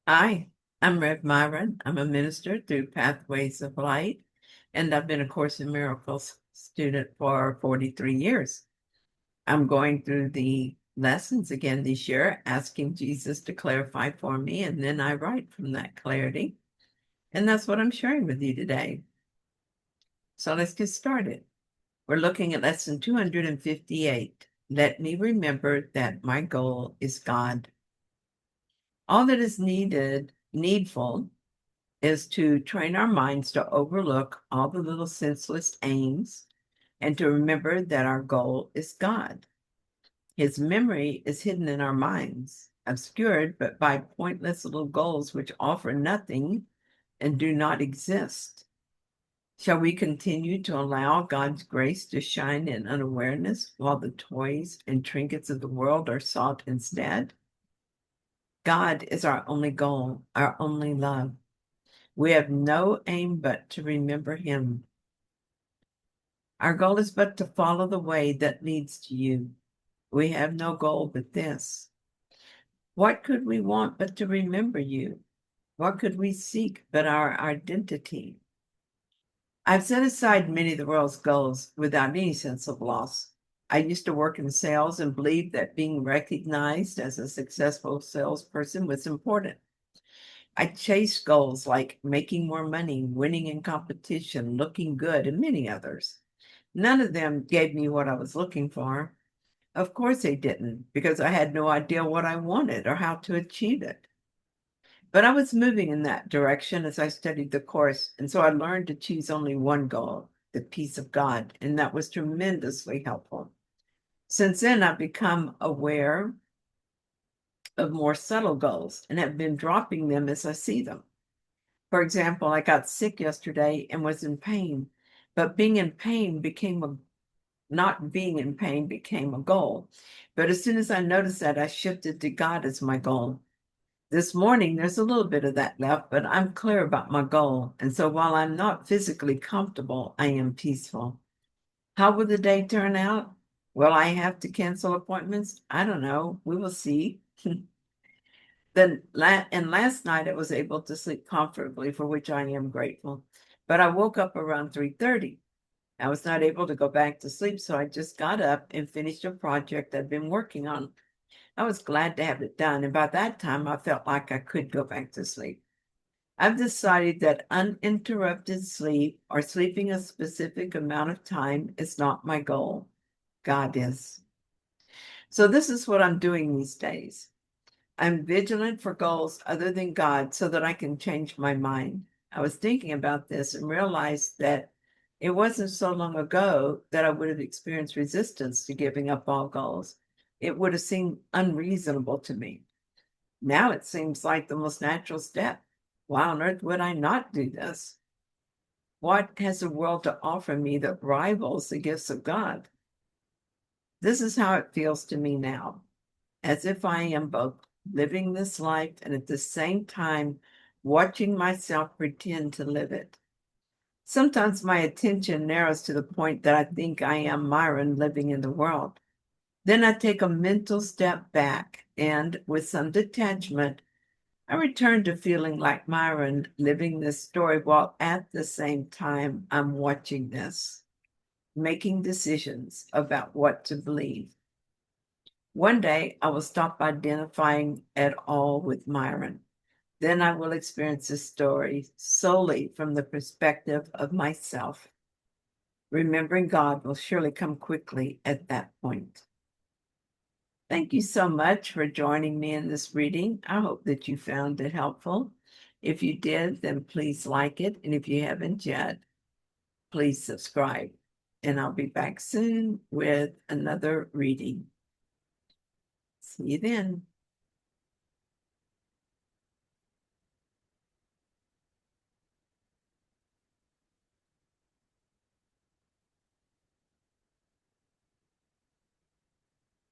Hi, I'm Rev Myron. I'm a minister through Pathways of Light, and I've been a Course in Miracles student for 43 years. I'm going through the lessons again this year, asking Jesus to clarify for me, and then I write from that clarity. And that's what I'm sharing with you today. So let's get started. We're looking at lesson 258. Let me remember that my goal is God. All that is needful is to train our minds to overlook all the little senseless aims and to remember that our goal is God. His memory is hidden in our minds, obscured but by pointless little goals which offer nothing and do not exist. Shall we continue to allow God's grace to shine in unawareness while the toys and trinkets of the world are sought instead? God is our only goal, our only love. We have no aim but to remember him. Our goal is but to follow the way that leads to you. We have no goal but this. What could we want but to remember you? What could we seek but our identity? I've set aside many of the world's goals without any sense of loss. I used to work in sales and believed that being recognized as a successful salesperson was important. I chased goals like making more money, winning in competition, looking good, and many others. None of them gave me what I was looking for. Of course they didn't, because I had no idea what I wanted or how to achieve it. But I was moving in that direction as I studied the course, and so I learned to choose only one goal, the peace of God, and that was tremendously helpful. Since then, I've become aware of more subtle goals and have been dropping them as I see them. For example, I got sick yesterday and was in pain, but being in pain became a not being in pain became a goal. But as soon as I noticed that, I shifted to God as my goal. This morning, there's a little bit of that left, but I'm clear about my goal. And so while I'm not physically comfortable, I am peaceful. How will the day turn out? Will I have to cancel appointments? I don't know. We will see. And last night I was able to sleep comfortably, for which I am grateful. But I woke up around 3:30. I was not able to go back to sleep, so I just got up and finished a project I'd been working on. I was glad to have it done, and by that time I felt like I could go back to sleep. I've decided that uninterrupted sleep or sleeping a specific amount of time is not my goal. God is. So this is what I'm doing these days. I'm vigilant for goals other than God so that I can change my mind. I was thinking about this and realized that it wasn't so long ago that I would have experienced resistance to giving up all goals. It would have seemed unreasonable to me. Now it seems like the most natural step. Why on earth would I not do this? What has the world to offer me that rivals the gifts of God? This is how it feels to me now, as if I am both living this life and at the same time watching myself pretend to live it. Sometimes my attention narrows to the point that I think I am Myron living in the world. Then I take a mental step back and, with some detachment, I return to feeling like Myron living this story while at the same time I'm watching this, making decisions about what to believe. One day I will stop identifying at all with Myron. Then I will experience this story solely from the perspective of myself. Remembering God will surely come quickly at that point. Thank you so much for joining me in this reading. I hope that you found it helpful. If you did, then please like it. And if you haven't yet, please subscribe. And I'll be back soon with another reading. See you then.